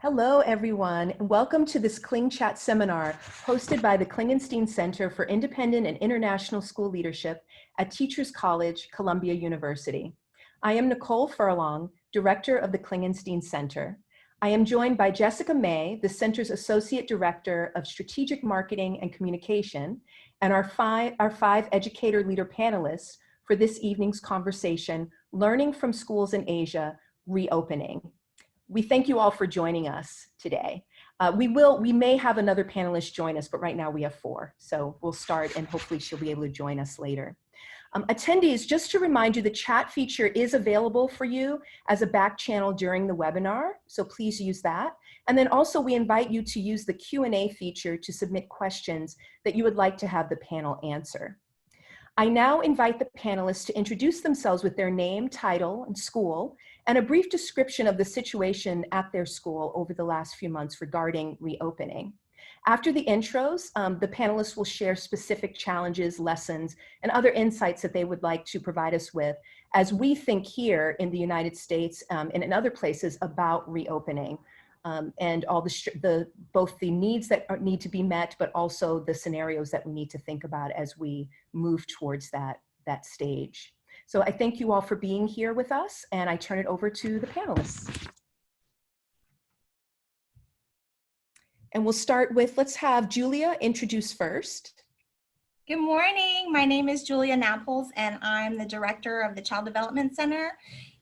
Hello, everyone, and welcome to this Kling Chat seminar hosted by the Klingenstein Center for Independent and International School Leadership at Teachers College, Columbia University. I am Nicole Furlonge, Director of the Klingenstein Center. I am joined by Jessica May, the Center's Associate Director of Strategic Marketing and Communication, and our five educator leader panelists for this evening's conversation, Learning from Schools in Asia, Reopening. We thank you all for joining us today. We may have another panelist join us, but right now we have 4. So we'll start and hopefully she'll be able to join us later. Attendees, just to remind you, the chat feature is available for you as a back channel during the webinar, so please use that. And then also we invite you to use the Q&A feature to submit questions that you would like to have the panel answer. I now invite the panelists to introduce themselves with their name, title, and school, and a brief description of the situation at their school over the last few months regarding reopening. After the intros, the panelists will share specific challenges, lessons, and other insights that they would like to provide us with as we think here in the United States and in other places about reopening. And all both the needs that need to be met, but also the scenarios that we need to think about as we move towards that stage. So I thank you all for being here with us, and I turn it over to the panelists. And we'll start with, let's have Julia introduce first. Good morning, my name is Julia Nabholz, and I'm the Director of the Child Development Center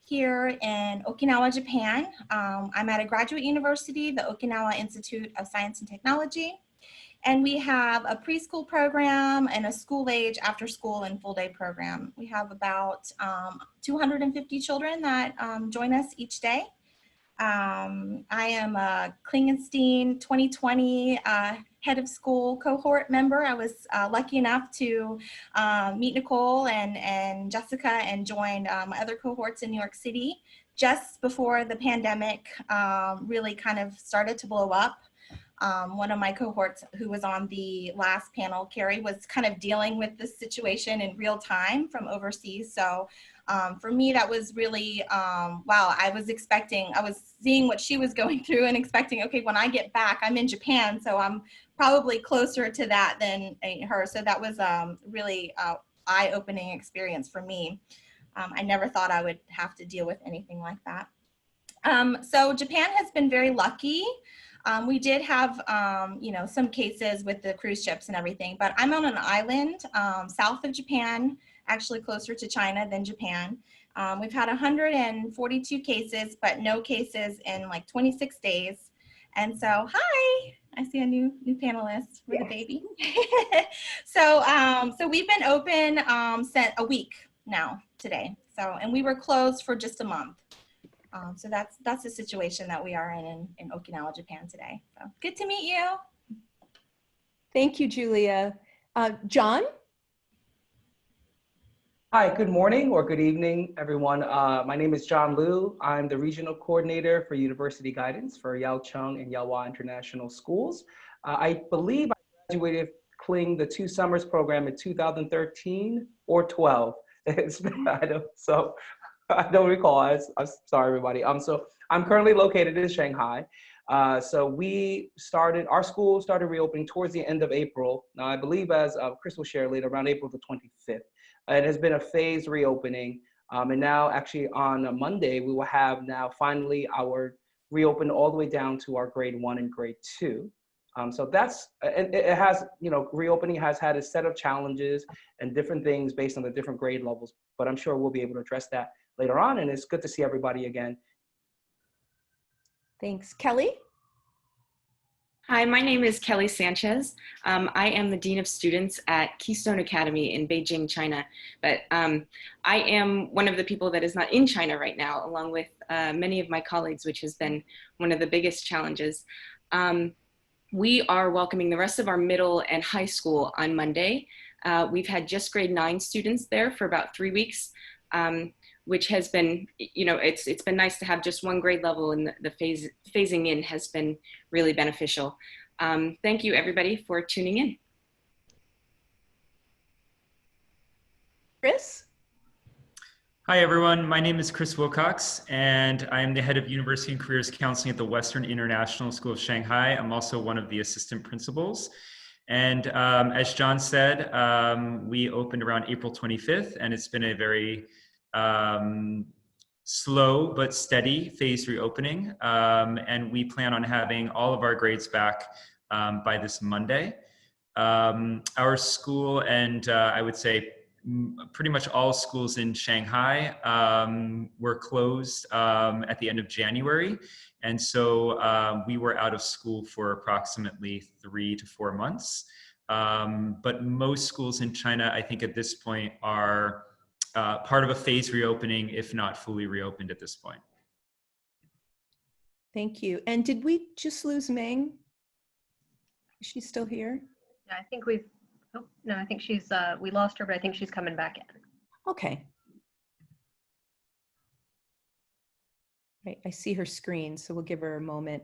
here in Okinawa, Japan. I'm at a graduate university, the Okinawa Institute of Science and Technology, and we have a preschool program and a school-age after-school and full-day program. We have about 250 children that join us each day. I am a Klingenstein 2020 head of school cohort member. I was lucky enough to meet Nicole and Jessica and join my other cohorts in New York City just before the pandemic really kind of started to blow up. One of my cohorts who was on the last panel, Carrie, was kind of dealing with this situation in real time from overseas. So for me, that was really, wow, I was seeing what she was going through and expecting, okay, when I get back, I'm in Japan, so I'm probably closer to that than her. So that was really eye-opening experience for me. I never thought I would have to deal with anything like that. So Japan has been very lucky. We did have, some cases with the cruise ships and everything, but I'm on an island south of Japan, actually closer to China than Japan. We've had 142 cases, but no cases in like 26 days. And so, hi, I see a new panelist with a baby. So we've been open since a week now today. So, and we were closed for just a month. So that's the situation that we are in Okinawa, Japan today. So good to meet you. Thank you, Julia. John? Hi, good morning or good evening, everyone. My name is John Liu. I'm the Regional Coordinator for University Guidance for Chung and Yalhua International Schools. I believe I graduated Kling the 2 summers program in 2013 or 12. I don't recall. I'm sorry, everybody. So I'm currently located in Shanghai. So our school started reopening towards the end of April. Now, I believe, as Chris will share later, around April the 25th. It has been a phased reopening. And now, actually, on Monday, we will have now finally our reopen all the way down to our grade 1 and grade 2. So that's, it has, reopening has had a set of challenges and different things based on the different grade levels, but I'm sure we'll be able to address that later on, and it's good to see everybody again. Thanks. Kelli? Hi, my name is Kelli Sanchez. I am the Dean of Students at Keystone Academy in Beijing, China. But I am one of the people that is not in China right now, along with many of my colleagues, which has been one of the biggest challenges. We are welcoming the rest of our middle and high school on Monday. We've had just grade 9 students there for about 3 weeks, which has been, it's been nice to have just one grade level, and the phasing in has been really beneficial. Thank you, everybody, for tuning in. Chris? Hi, everyone. My name is Chris Wilcox, and I am the head of University and Careers Counseling at the Western International School of Shanghai. I'm also one of the assistant principals. And as John said, we opened around April 25th, and it's been a very slow but steady phased reopening. And we plan on having all of our grades back by this Monday. Our school and I would say pretty much all schools in Shanghai were closed at the end of January. And so we were out of school for approximately 3 to 4 months. But most schools in China, I think at this point, are part of a phased reopening, if not fully reopened at this point. Thank you. And did we just lose Meng? Is she still here? Yeah, I think we've, oh, no, I think she's, we lost her, but I think she's coming back in. Okay. Right, I see her screen, so we'll give her a moment.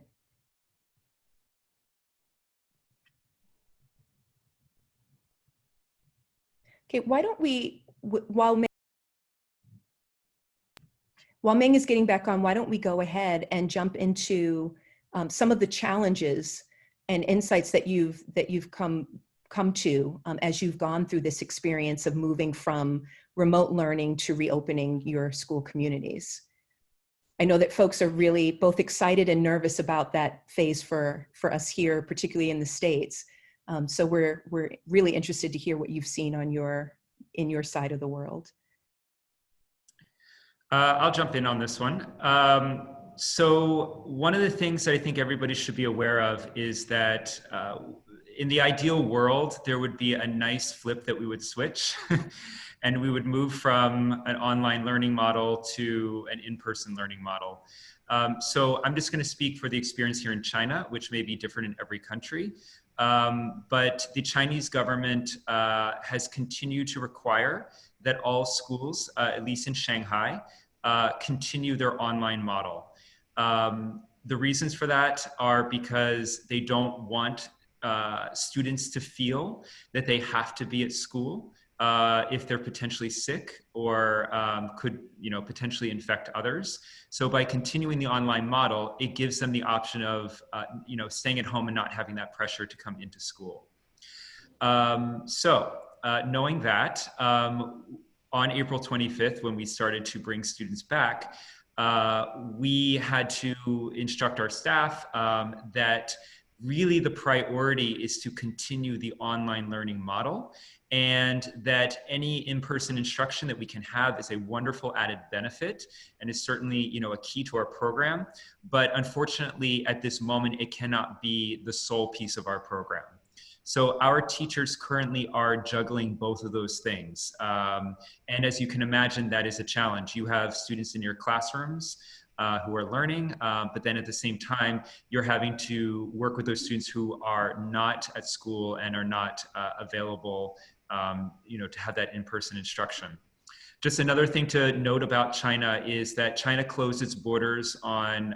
Okay, why don't we, while Meng is getting back on, why don't we go ahead and jump into some of the challenges and insights that you've come to as you've gone through this experience of moving from remote learning to reopening your school communities. I know that folks are really both excited and nervous about that phase for us here, particularly in the States. So we're really interested to hear what you've seen on in your side of the world. I'll jump in on this one. So one of the things that I think everybody should be aware of is that in the ideal world, there would be a nice flip that we would switch and we would move from an online learning model to an in-person learning model. So I'm just going to speak for the experience here in China, which may be different in every country. But the Chinese government has continued to require that all schools, at least in Shanghai, continue their online model. The reasons for that are because they don't want students to feel that they have to be at school if they're potentially sick or could potentially infect others. So by continuing the online model, it gives them the option of staying at home and not having that pressure to come into school. Knowing that, on April 25th, when we started to bring students back, we had to instruct our staff that really the priority is to continue the online learning model, and that any in-person instruction that we can have is a wonderful added benefit and is certainly a key to our program. But unfortunately, at this moment, it cannot be the sole piece of our program. So our teachers currently are juggling both of those things. And as you can imagine, that is a challenge. You have students in your classrooms who are learning, but then at the same time, you're having to work with those students who are not at school and are not available to have that in-person instruction. Just another thing to note about China is that China closed its borders on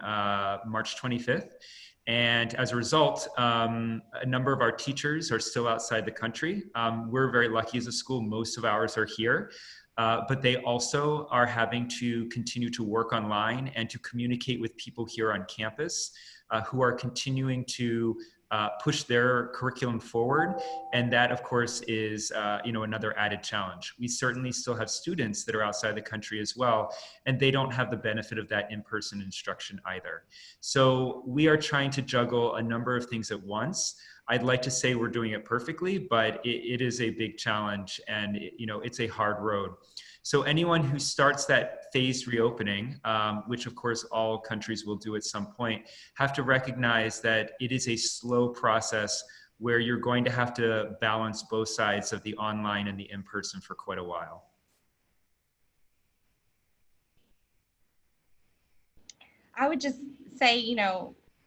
March 25th. And as a result, a number of our teachers are still outside the country. We're very lucky as a school, most of ours are here, but they also are having to continue to work online and to communicate with people here on campus who are continuing to push their curriculum forward. And that, of course, is another added challenge. We certainly still have students that are outside the country as well, and they don't have the benefit of that in-person instruction either. So we are trying to juggle a number of things at once. I'd like to say we're doing it perfectly, but it is a big challenge, and it's a hard road. So anyone who starts that phased reopening, which of course all countries will do at some point, have to recognize that it is a slow process where you're going to have to balance both sides of the online and the in-person for quite a while. I would just say,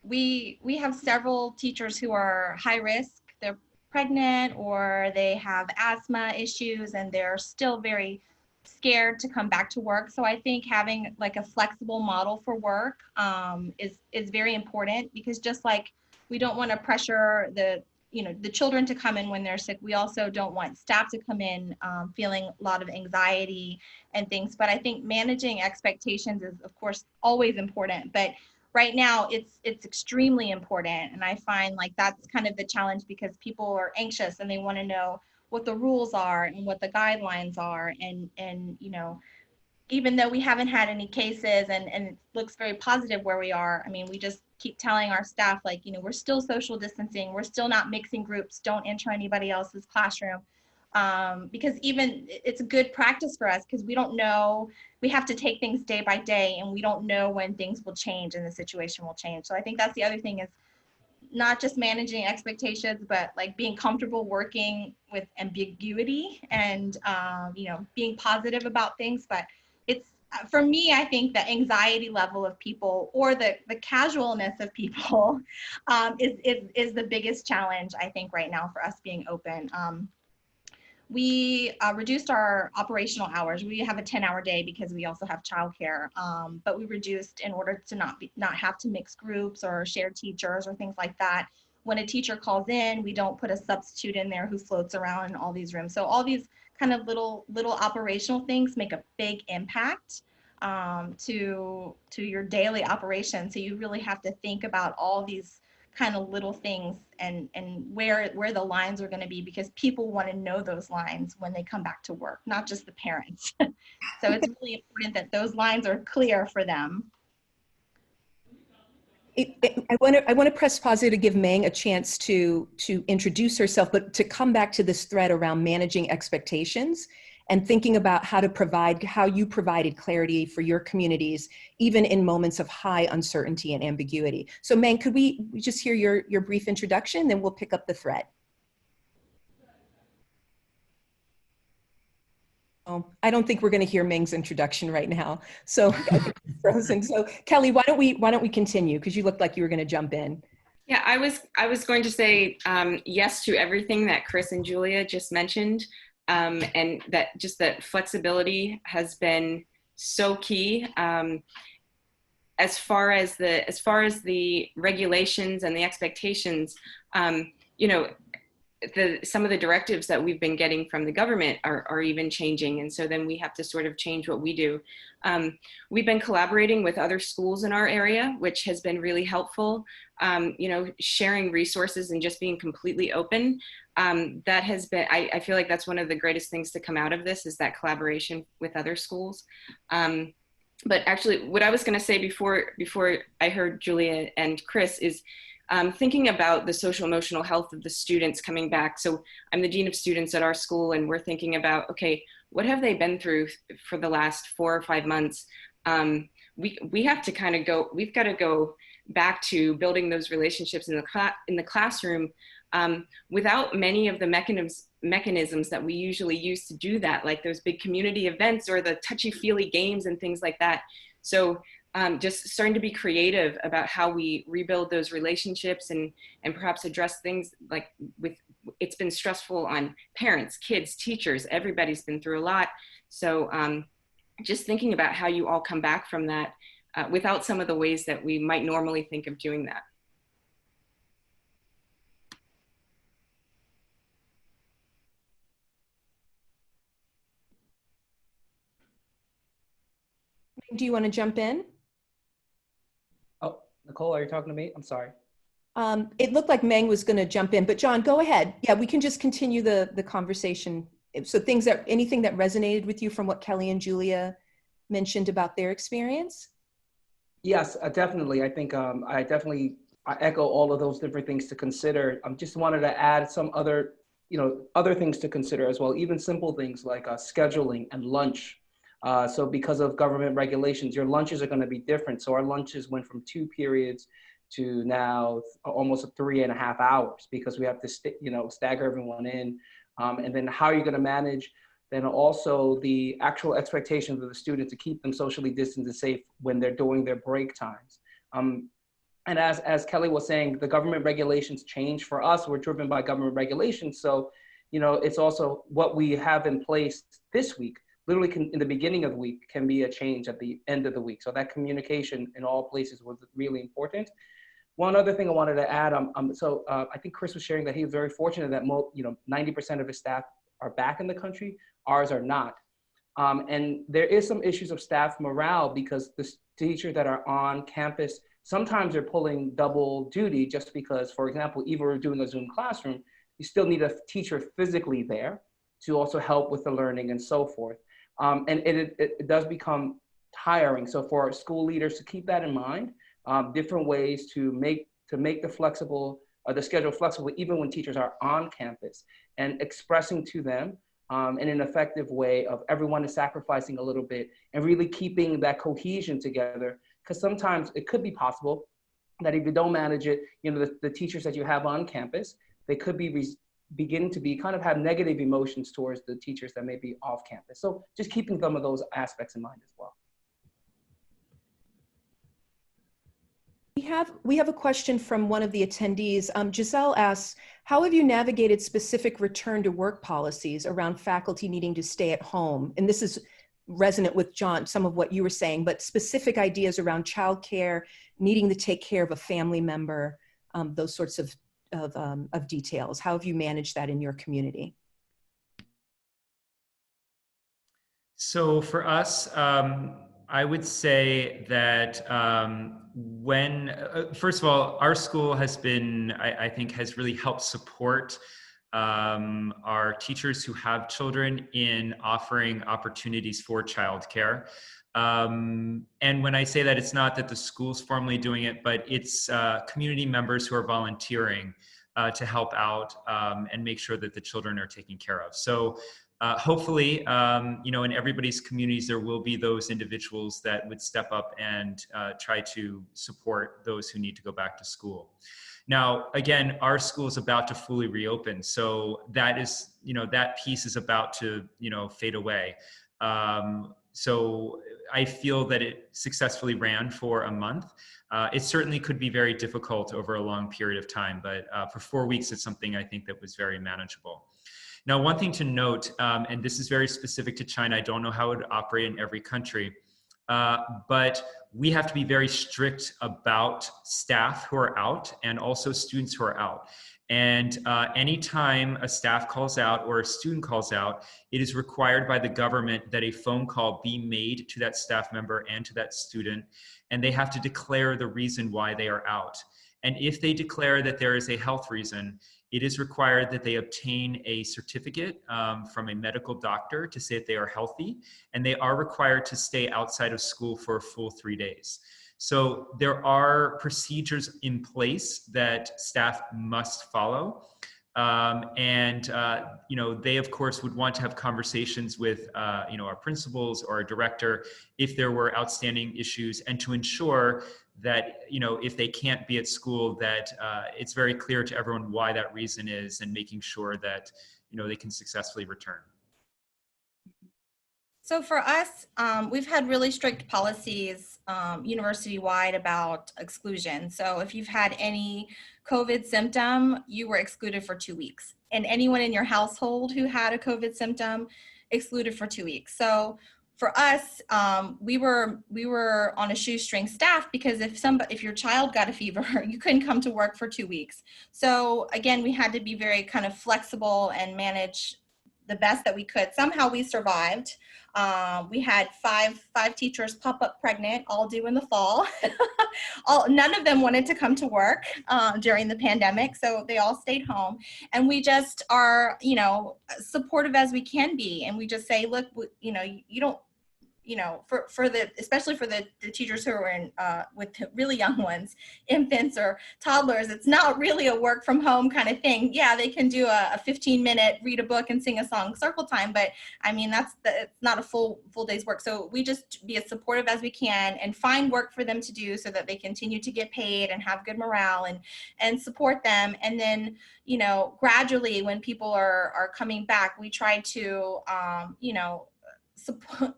we have several teachers who are high risk. They're pregnant or they have asthma issues and they're still very scared to come back to work. So I think having like a flexible model for work is very important, because just like we don't want to pressure the the children to come in when they're sick. We also don't want staff to come in feeling a lot of anxiety and things. But I think managing expectations is, of course, always important. But right now, it's extremely important. And I find like that's kind of the challenge, because people are anxious and they want to know what the rules are and what the guidelines are. And even though we haven't had any cases and it looks very positive where we are, I mean, we just keep telling our staff, like, we're still social distancing, we're still not mixing groups, don't enter anybody else's classroom. Because even it's a good practice for us, because we don't know, we have to take things day by day, and we don't know when things will change and the situation will change. So I think that's the other thing, is not just managing expectations, but like being comfortable working with ambiguity and, being positive about things. But it's, for me, I think the anxiety level of people, or the casualness of people is the biggest challenge, I think, right now for us being open. We reduced our operational hours. We have a 10-hour day because we also have childcare, but we reduced in order to not have to mix groups or share teachers or things like that. When a teacher calls in, we don't put a substitute in there who floats around in all these rooms. So all these kind of little operational things make a big impact to your daily operation. So you really have to think about all these kind of little things and where the lines are going to be, because people want to know those lines when they come back to work, not just the parents. So it's really important that those lines are clear for them. I want to press pause here to give Meng a chance to introduce herself, but to come back to this thread around managing expectations and thinking about how you provided clarity for your communities, even in moments of high uncertainty and ambiguity. So Meng, could we just hear your brief introduction, then we'll pick up the thread. Oh, I don't think we're going to hear Meng's introduction right now. So I think it's frozen. So Kelli, why don't we continue? Because you looked like you were going to jump in. Yeah, I was going to say yes to everything that Chris and Julia just mentioned, and that flexibility has been so key. As far as the regulations and the expectations, some of the directives that we've been getting from the government are even changing. And so then we have to sort of change what we do. We've been collaborating with other schools in our area, which has been really helpful. Sharing resources and just being completely open. That has been, I feel like that's one of the greatest things to come out of this, is that collaboration with other schools. But actually what I was going to say before I heard Julia and Chris is, thinking about the social emotional health of the students coming back. So I'm the dean of students at our school, and we're thinking about, okay, what have they been through for the last 4 or 5 months? We have to we've got to go back to building those relationships in the classroom without many of the mechanisms that we usually use to do that, like those big community events or the touchy-feely games and things like that. So just starting to be creative about how we rebuild those relationships and perhaps address things like it's been stressful on parents, kids, teachers, everybody's been through a lot. So just thinking about how you all come back from that without some of the ways that we might normally think of doing that. Do you want to jump in? Oh, Nicole, are you talking to me? I'm sorry. It looked like Meng was going to jump in, but John, go ahead. Yeah, we can just continue the conversation. So anything that resonated with you from what Kelli and Julia mentioned about their experience? Yes, definitely. I think I echo all of those different things to consider. I just wanted to add some other things to consider as well, even simple things like scheduling and lunch. So because of government regulations, your lunches are going to be different. So our lunches went from 2 periods to now almost 3.5 hours, because we have to stagger everyone in. And then how are you going to manage then also the actual expectations of the student to keep them socially distanced and safe when they're doing their break times. And as Kelli was saying, the government regulations change for us. We're driven by government regulations. So, it's also what we have in place this week, literally in the beginning of the week, can be a change at the end of the week. So that communication in all places was really important. One other thing I wanted to add, I think Chris was sharing that he was very fortunate that 90% of his staff are back in the country. Ours are not. And there is some issues of staff morale because the teachers that are on campus, sometimes they're pulling double duty just because, for example, even we're doing a Zoom classroom, you still need a teacher physically there to also help with the learning and so forth. And it does become tiring. So for our school leaders to keep that in mind, different ways to make the schedule flexible, even when teachers are on campus, and expressing to them in an effective way of everyone is sacrificing a little bit and really keeping that cohesion together. Because sometimes it could be possible that if you don't manage it, the teachers that you have on campus, they could be beginning to kind of have negative emotions towards the teachers that may be off campus. So just keeping some of those aspects in mind as well. We have a question from one of the attendees. Giselle asks, how have you navigated specific return to work policies around faculty needing to stay at home? And this is resonant with John, some of what you were saying, but specific ideas around childcare, needing to take care of a family member, those sorts of details. How have you managed that in your community? So for us, I would say that first of all, our school has been, I think, has really helped support our teachers who have children in offering opportunities for childcare. And when I say that, it's not that the school's formally doing it, but it's community members who are volunteering to help out and make sure that the children are taken care of. So hopefully, in everybody's communities, there will be those individuals that would step up and try to support those who need to go back to school. Now, again, our school is about to fully reopen. So that is, that piece is about to, fade away. So I feel that it successfully ran for a month. It certainly could be very difficult over a long period of time, but for 4 weeks, it's something I think that was very manageable. Now, one thing to note, and this is very specific to China, I don't know how it would operate in every country, but we have to be very strict about staff who are out and also students who are out. And anytime a staff calls out or a student calls out, it is required by the government that a phone call be made to that staff member and to that student, and they have to declare the reason why they are out. And if they declare that there is a health reason, it is required that they obtain a certificate from a medical doctor to say that they are healthy, and they are required to stay outside of school for a full 3 days. So there are procedures in place that staff must follow. They of course would want to have conversations with our principals or our director if there were outstanding issues, and to ensure that if they can't be at school, that it's very clear to everyone why that reason is, and making sure that they can successfully return. So for us, we've had really strict policies university-wide about exclusion. So if you've had any COVID symptom, you were excluded for 2 weeks. And anyone in your household who had a COVID symptom, excluded for 2 weeks. So for us, we were on a shoestring staff, because if your child got a fever, you couldn't come to work for 2 weeks. So again, we had to be very kind of flexible and manage the best that we could. Somehow we survived. We had five teachers pop up pregnant, all due in the fall. None of them wanted to come to work during the pandemic, so they all stayed home. And we just are, supportive as we can be. And we just say, look, you don't, especially for the teachers who are in with really young ones, infants or toddlers, it's not really a work from home kind of thing. Yeah, they can do a 15-minute read a book and sing a song circle time, but I mean, it's not a full day's work. So we just be as supportive as we can and find work for them to do so that they continue to get paid and have good morale and support them. And then, gradually when people are coming back, we try to,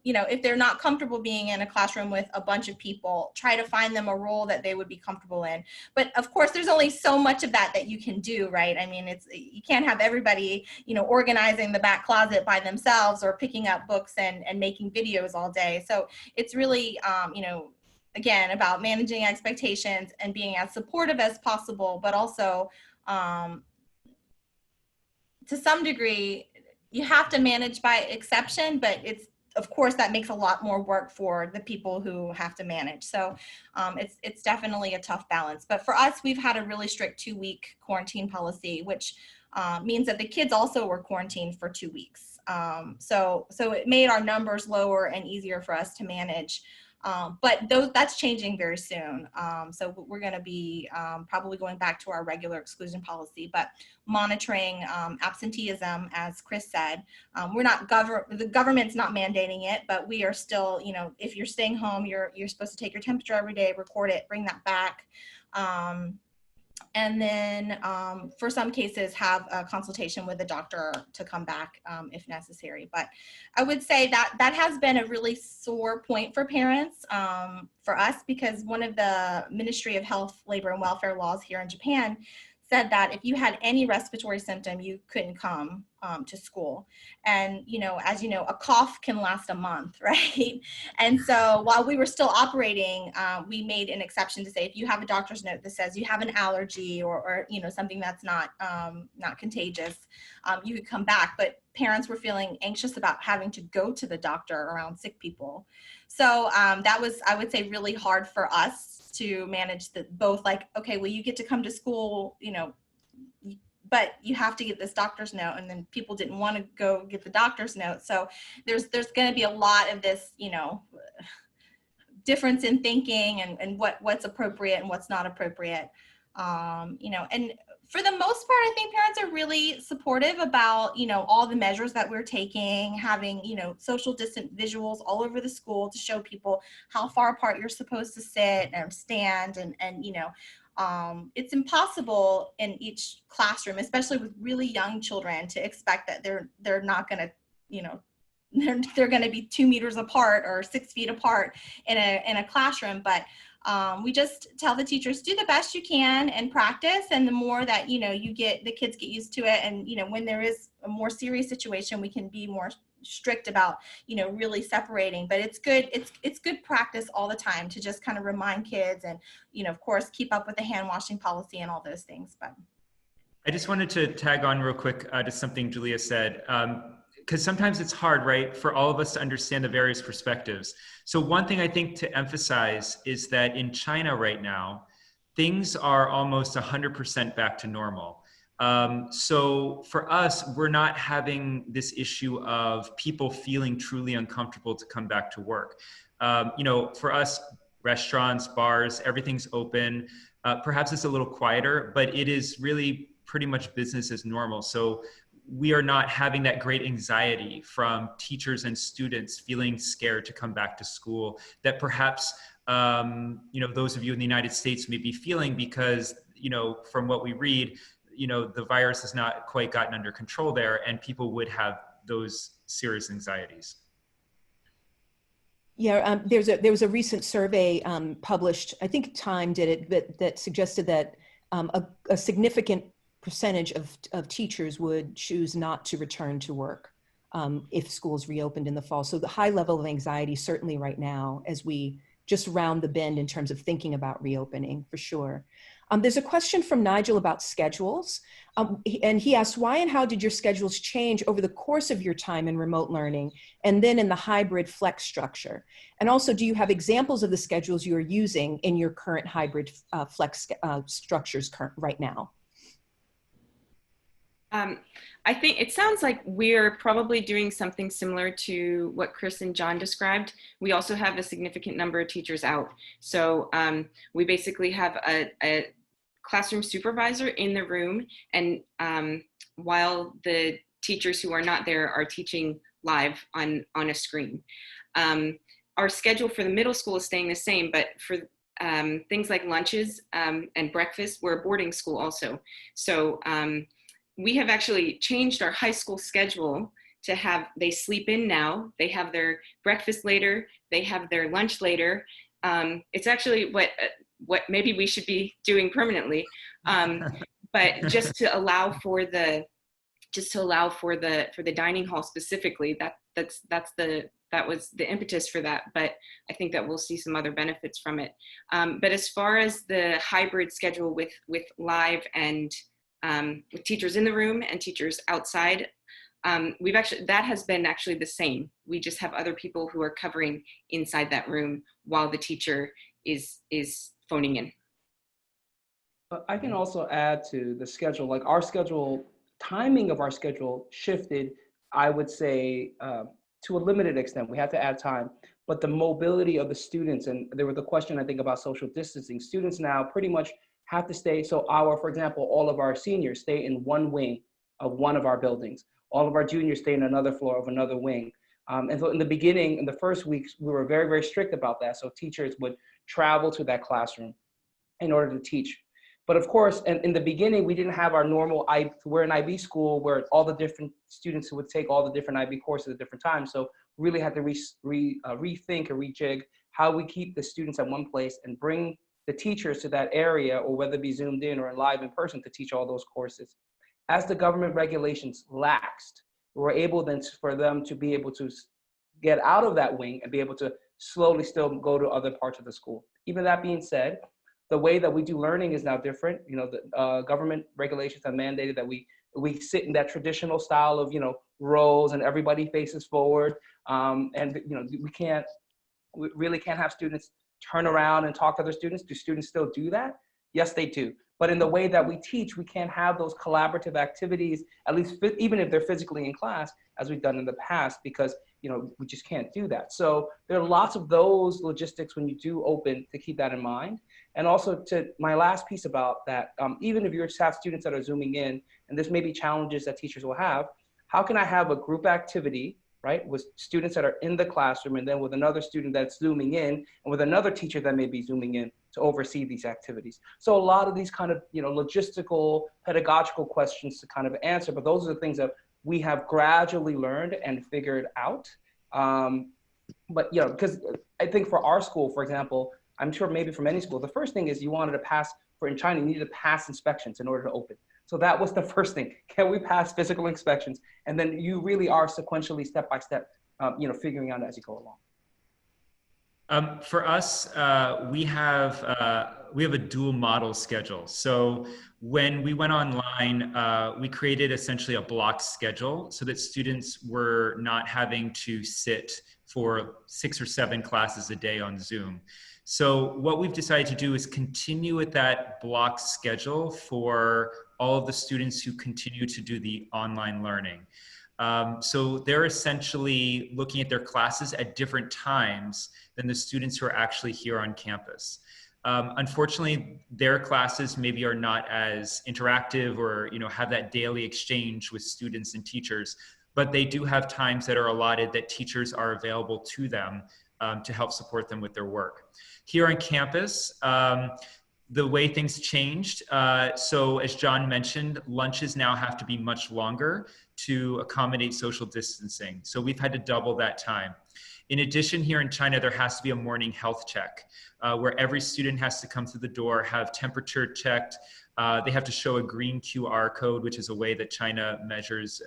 if they're not comfortable being in a classroom with a bunch of people, try to find them a role that they would be comfortable in. But of course, there's only so much of that you can do, right? I mean, you can't have everybody, organizing the back closet by themselves or picking up books and making videos all day. So it's really, again, about managing expectations and being as supportive as possible, but also to some degree, you have to manage by exception, but it's, of course, that makes a lot more work for the people who have to manage. So it's definitely a tough balance. But for us, we've had a really strict 2-week quarantine policy, which means that the kids also were quarantined for 2 weeks. So it made our numbers lower and easier for us to manage. But that's changing very soon. So we're going to be probably going back to our regular exclusion policy, but monitoring absenteeism, as Chris said. We're not the government's not mandating it, but we are still, if you're staying home, you're supposed to take your temperature every day, record it, bring that back. And then for some cases have a consultation with a doctor to come back if necessary. But I would say that has been a really sore point for parents, for us, because one of the Ministry of Health, Labor and Welfare laws here in Japan said that if you had any respiratory symptom, you couldn't come to school. And, as you know, a cough can last a month, right? And so while we were still operating, we made an exception to say, if you have a doctor's note that says you have an allergy or something that's not contagious, you could come back. But parents were feeling anxious about having to go to the doctor around sick people. So that was, I would say, really hard for us to manage both, like, okay, well, you get to come to school, but you have to get this doctor's note, and then people didn't want to go get the doctor's note. So there's going to be a lot of this, difference in thinking and what's appropriate and what's not appropriate. And for the most part, I think parents are really supportive about, all the measures that we're taking, having, social distant visuals all over the school to show people how far apart you're supposed to sit and stand. And it's impossible in each classroom, especially with really young children, to expect that they're not going to, they're going to be 2 meters apart or 6 feet apart in a classroom. But we just tell the teachers, do the best you can and practice. And the more that, the kids get used to it. And, when there is a more serious situation, we can be more strict about, really separating. But it's good. It's good practice all the time to just kind of remind kids and, of course, keep up with the hand washing policy and all those things. But I just wanted to tag on real quick to something Julia said. Because sometimes it's hard, right, for all of us to understand the various perspectives. So one thing I think to emphasize is that in China right now, things are almost 100% back to normal. So for us, we're not having this issue of people feeling truly uncomfortable to come back to work. For us, restaurants, bars, everything's open. Perhaps it's a little quieter, but it is really pretty much business as normal. So we are not having that great anxiety from teachers and students feeling scared to come back to school that perhaps, those of you in the United States may be feeling because, from what we read, the virus has not quite gotten under control there and people would have those serious anxieties. Yeah, there was a recent survey published, I think Time did it, that suggested that a significant percentage of teachers would choose not to return to work if schools reopened in the fall. So the high level of anxiety certainly right now as we just round the bend in terms of thinking about reopening, for sure. There's a question from Nigel about schedules. And he asked, why and how did your schedules change over the course of your time in remote learning and then in the hybrid flex structure? And also, do you have examples of the schedules you are using in your current hybrid flex structures right now? I think it sounds like we're probably doing something similar to what Chris and John described. We also have a significant number of teachers out. So we basically have a classroom supervisor in the room, and while the teachers who are not there are teaching live on a screen. Our schedule for the middle school is staying the same, but for things like lunches and breakfast, we're a boarding school also. So we have actually changed our high school schedule to have, they sleep in now, they have their breakfast later, they have their lunch later. It's actually what maybe we should be doing permanently, but just to allow for the dining hall specifically, that's that was the impetus for that, but I think that we'll see some other benefits from it. But as far as the hybrid schedule with live and with teachers in the room and teachers outside, that has been actually the same. We just have other people who are covering inside that room while the teacher is phoning in. But I can also add to the schedule, like our schedule, timing of our schedule shifted, I would say, to a limited extent. We had to add time, but the mobility of the students, and there was the question, I think, about social distancing. Students now pretty much have to stay, so for example, all of our seniors stay in one wing of one of our buildings. All of our juniors stay in another floor of another wing. And so in the beginning, in the first weeks, we were very, very strict about that. So teachers would travel to that classroom in order to teach. But of course, in the beginning, we didn't have our normal, we're an IB school where all the different students would take all the different IB courses at different times. So we really had to rethink or rejig how we keep the students at one place and bring the teachers to that area, or whether it be zoomed in or live in person, to teach all those courses. As the government regulations laxed, we were able then for them to be able to get out of that wing and be able to slowly still go to other parts of the school. Even that being said, the way that we do learning is now different. You know, the government regulations have mandated that we sit in that traditional style of, rows and everybody faces forward. And, we really can't have students turn around and talk to other students. Do students still do that? Yes, they do. But in the way that we teach, we can't have those collaborative activities, at least even if they're physically in class, as we've done in the past, because we just can't do that. So there are lots of those logistics when you do open, to keep that in mind. And also, to my last piece about that, even if you have students that are zooming in, and this may be challenges that teachers will have, how can I have a group activity, right, with students that are in the classroom, and then with another student that's zooming in, and with another teacher that may be zooming in to oversee these activities? So a lot of these kind of logistical, pedagogical questions to kind of answer, but those are the things that we have gradually learned and figured out. But because I think for our school, for example, I'm sure maybe from any school, the first thing is you wanted to pass, in China, you needed to pass inspections in order to open. So that was the first thing. Can we pass physical inspections? And then you really are sequentially, step by step, figuring out as you go along. For us, we have a dual model schedule. So when we went online, we created essentially a block schedule so that students were not having to sit for 6 or 7 classes a day on Zoom. So what we've decided to do is continue with that block schedule for all of the students who continue to do the online learning. So they're essentially looking at their classes at different times than the students who are actually here on campus. Unfortunately, their classes maybe are not as interactive or have that daily exchange with students and teachers, but they do have times that are allotted that teachers are available to them to help support them with their work. Here on campus, the way things changed, so as John mentioned, lunches now have to be much longer to accommodate social distancing. So we've had to double that time. In addition, here in China, there has to be a morning health check where every student has to come through the door, have temperature checked. They have to show a green QR code, which is a way that China measures,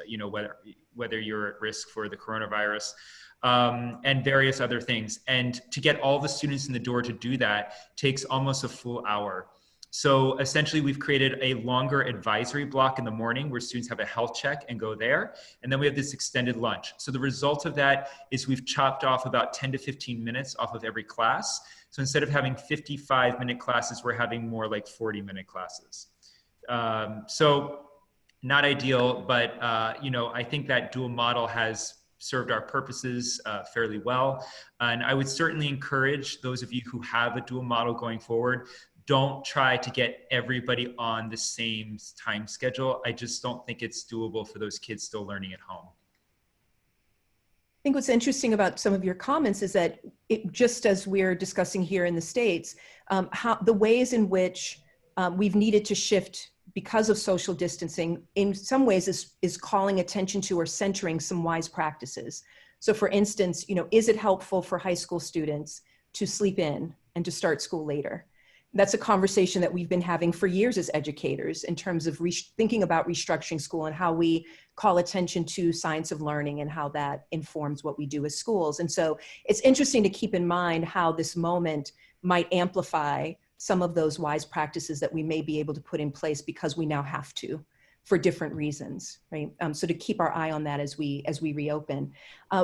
whether you're at risk for the coronavirus, and various other things. And to get all the students in the door to do that takes almost a full hour. So essentially, we've created a longer advisory block in the morning where students have a health check and go there. And then we have this extended lunch. So the result of that is we've chopped off about 10 to 15 minutes off of every class. So instead of having 55-minute classes, we're having more like 40-minute classes. So not ideal, but I think that dual model has served our purposes fairly well. And I would certainly encourage those of you who have a dual model going forward, don't try to get everybody on the same time schedule. I just don't think it's doable for those kids still learning at home. I think what's interesting about some of your comments is that just as we're discussing here in the States, how the ways in which we've needed to shift because of social distancing, in some ways is calling attention to or centering some wise practices. So for instance, is it helpful for high school students to sleep in and to start school later? That's a conversation that we've been having for years as educators in terms of thinking about restructuring school and how we call attention to science of learning and how that informs what we do as schools. And so it's interesting to keep in mind how this moment might amplify some of those wise practices that we may be able to put in place because we now have to, for different reasons, right? So to keep our eye on that as we reopen.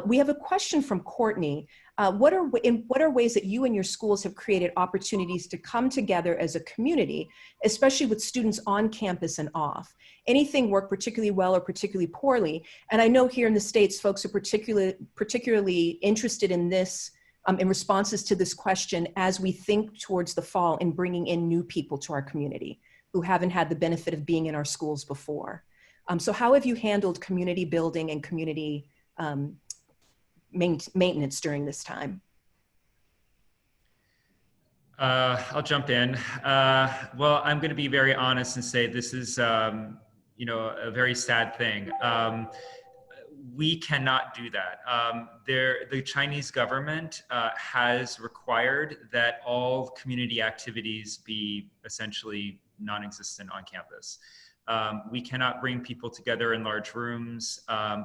We have a question from Courtney. What are ways that you and your schools have created opportunities to come together as a community, especially with students on campus and off? Anything work particularly well or particularly poorly? And I know here in the States, folks are particularly interested in this, in responses to this question as we think towards the fall and bringing in new people to our community who haven't had the benefit of being in our schools before. So how have you handled community building and community maintenance during this time? I'll jump in. Well, I'm going to be very honest and say this is, a very sad thing. We cannot do that. The Chinese government has required that all community activities be essentially non-existent on campus. We cannot bring people together in large rooms.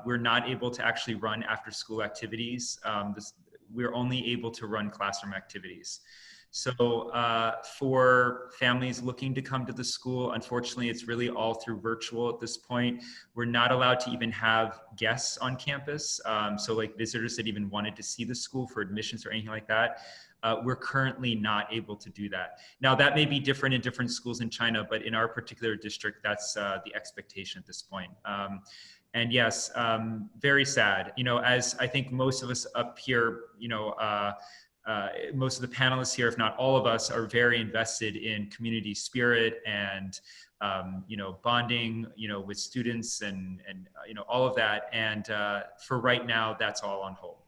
We're not able to actually run after-school activities. We're only able to run classroom activities. So for families looking to come to the school, unfortunately, it's really all through virtual at this point. We're not allowed to even have guests on campus. So like visitors that even wanted to see the school for admissions or anything like that. We're currently not able to do that. Now that may be different in different schools in China, but in our particular district, that's the expectation at this point. And yes, very sad. As I think most of us up here, most of the panelists here, if not all of us, are very invested in community spirit and bonding, with students and all of that. And for right now, that's all on hold.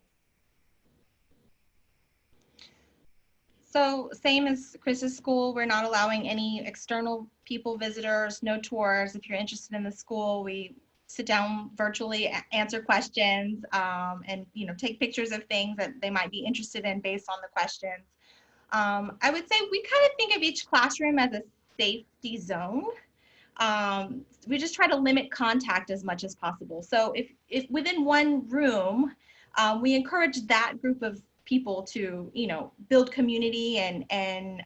So same as Chris's school, we're not allowing any external people, visitors, no tours. If you're interested in the school, we sit down virtually, answer questions, and take pictures of things that they might be interested in based on the questions. I would say we kind of think of each classroom as a safety zone. We just try to limit contact as much as possible. So if within one room, we encourage that group of people to build community and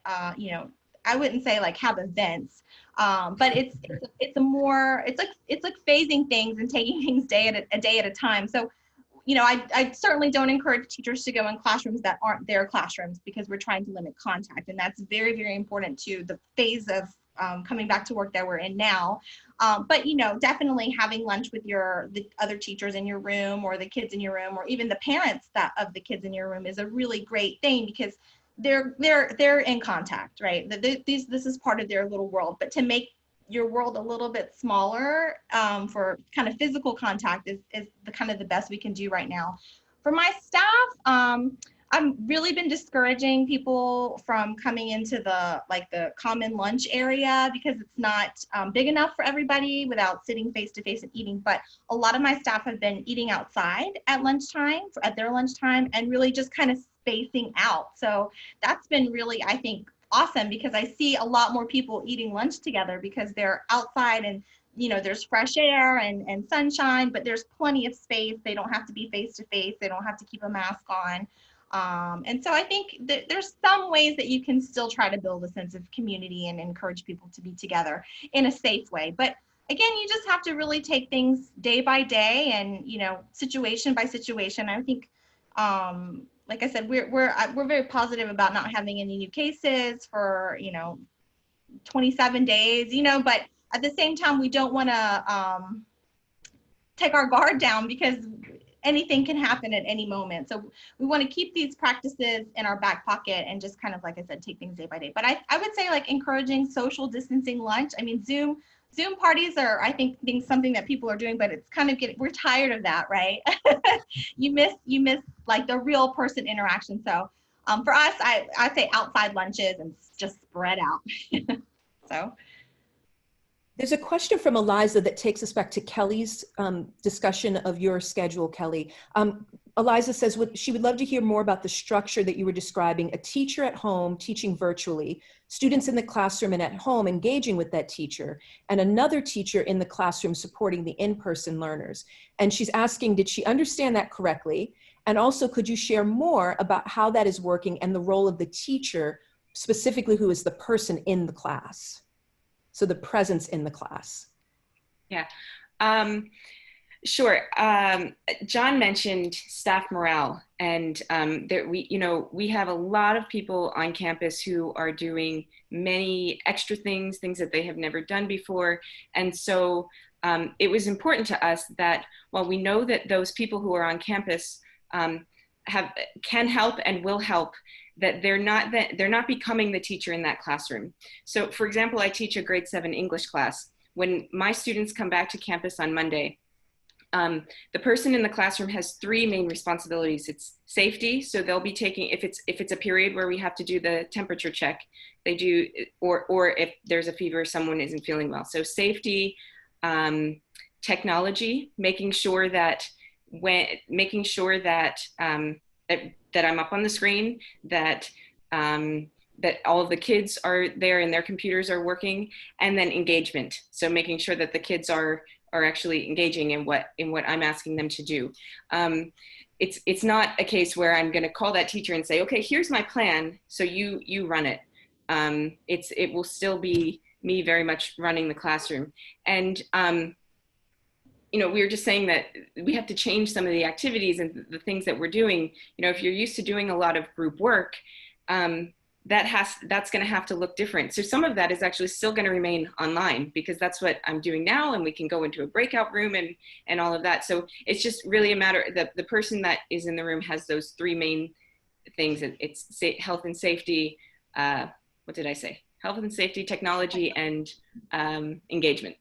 I wouldn't say like have events, but it's like phasing things and taking things a day at a time. So I certainly don't encourage teachers to go in classrooms that aren't their classrooms because we're trying to limit contact, and that's very, very important to the phase of coming back to work that we're in now. But definitely having lunch with the other teachers in your room or the kids in your room or even the parents of the kids in your room is a really great thing because they're in contact, right? This is part of their little world. But to make your world a little bit smaller for kind of physical contact is the best we can do right now. For my staff, I've really been discouraging people from coming into the common lunch area because it's not big enough for everybody without sitting face to face and eating. But a lot of my staff have been eating outside at their lunchtime, and really just kind of spacing out. So that's been really, I think, awesome because I see a lot more people eating lunch together because they're outside and there's fresh air and sunshine, but there's plenty of space. They don't have to be face to face. They don't have to keep a mask on. And so I think that there's some ways that you can still try to build a sense of community and encourage people to be together in a safe way. But again, you just have to really take things day by day and, situation by situation. I think, like I said, we're very positive about not having any new cases for, 27 days, but at the same time, we don't want to take our guard down because anything can happen at any moment. So we want to keep these practices in our back pocket and just kind of, like I said, take things day by day. But I would say like encouraging social distancing lunch. I mean, Zoom parties are, I think something that people are doing, but it's kind of we're tired of that, right? You miss like the real person interaction. So for us, I say outside lunches and just spread out. So. There's a question from Eliza that takes us back to Kelly's discussion of your schedule, Kelly. Eliza says she would love to hear more about the structure that you were describing, a teacher at home teaching virtually, students in the classroom and at home engaging with that teacher, and another teacher in the classroom supporting the in-person learners. And she's asking, did she understand that correctly? And also, could you share more about how that is working and the role of the teacher, specifically who is the person in the class? So the presence in the class. Yeah. Sure. John mentioned staff morale, and we have a lot of people on campus who are doing many extra things that they have never done before. And so it was important to us that while we know that those people who are on campus can help and will help, that they're not becoming the teacher in that classroom. So, for example, I teach a grade 7 English class. When my students come back to campus on Monday, the person in the classroom has 3 main responsibilities. It's safety, so they'll be taking, if it's a period where we have to do the temperature check, they do, or if there's a fever, someone isn't feeling well. So safety, technology, making sure that that I'm up on the screen, that all of the kids are there and their computers are working, and then engagement. So making sure that the kids are actually engaging in what I'm asking them to do. It's not a case where I'm going to call that teacher and say, okay, here's my plan, so you run it. It will still be me very much running the classroom. And we were just saying that we have to change some of the activities and the things that we're doing. If you're used to doing a lot of group work, that's going to have to look different. So some of that is actually still going to remain online, because that's what I'm doing now, and we can go into a breakout room and all of that. So it's just really a matter that the person that is in the room has those 3 main things. It's health and safety. What did I say? Health and safety, technology, and engagement.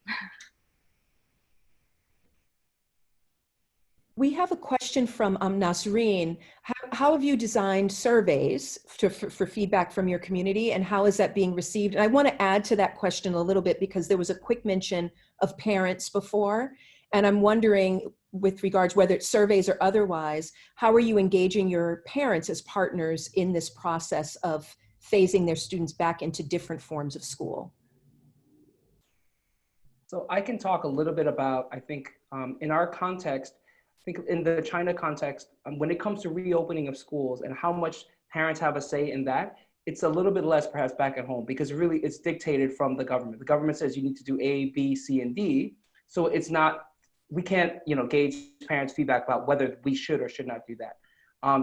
We have a question from Nasreen. How have you designed surveys for feedback from your community, and how is that being received? And I want to add to that question a little bit, because there was a quick mention of parents before, and I'm wondering, with regards whether it's surveys or otherwise, how are you engaging your parents as partners in this process of phasing their students back into different forms of school? So I can talk a little bit about, I think, in our context, I think in the China context, when it comes to reopening of schools and how much parents have a say in that, it's a little bit less perhaps back at home, because really it's dictated from the government. The government says you need to do A, B, C, and D. So it's not, we can't, gauge parents' feedback about whether we should or should not do that.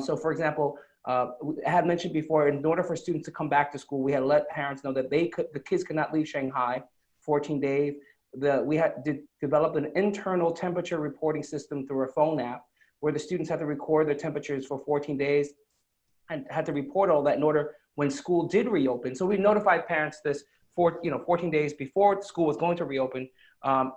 So for example, I had mentioned before, in order for students to come back to school, we had let parents know that the kids could not leave Shanghai 14 days. We had developed an internal temperature reporting system through a phone app, where the students had to record their temperatures for 14 days and had to report all that in order when school did reopen. So we notified parents this 14 days before school was going to reopen.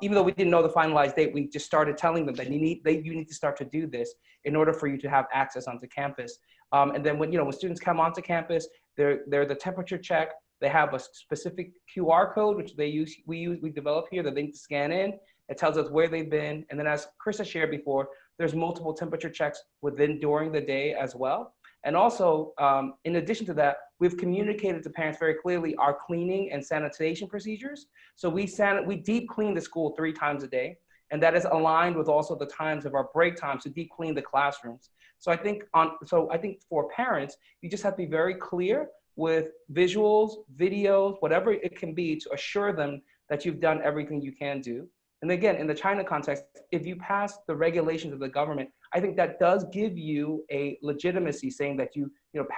Even though we didn't know the finalized date, we just started telling them that you need to start to do this in order for you to have access onto campus. And then when students come onto campus, they're the temperature check. They have a specific QR code, which we develop here, that they need to scan in. It tells us where they've been. And then, as Chris has shared before, there's multiple temperature checks during the day as well. And also, in addition to that, we've communicated to parents very clearly our cleaning and sanitation procedures. So we deep clean the school 3 times a day, and that is aligned with also the times of our break times to deep clean the classrooms. So I think for parents, you just have to be very clear with visuals, videos, whatever it can be, to assure them that you've done everything you can do. And again, in the China context, if you pass the regulations of the government, I think that does give you a legitimacy, saying that you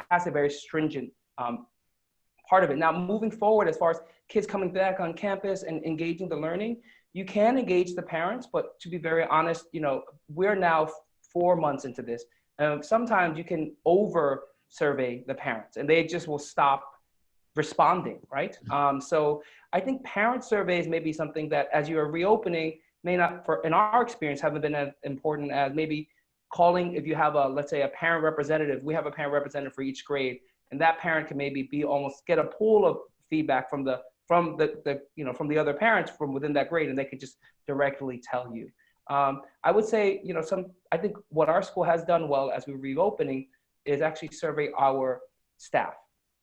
pass a very stringent part of it. Now, moving forward, as far as kids coming back on campus and engaging the learning, you can engage the parents, but to be very honest, we're now 4 months into this. Sometimes you can survey the parents and they just will stop responding, right? So I think parent surveys may be something that, as you are reopening, may not, in our experience, haven't been as important as maybe calling, if you have let's say a parent representative. We have a parent representative for each grade, and that parent can maybe get a pool of feedback from the other parents from within that grade, and they could just directly tell you. I would say, I think what our school has done well as we're reopening is actually survey our staff.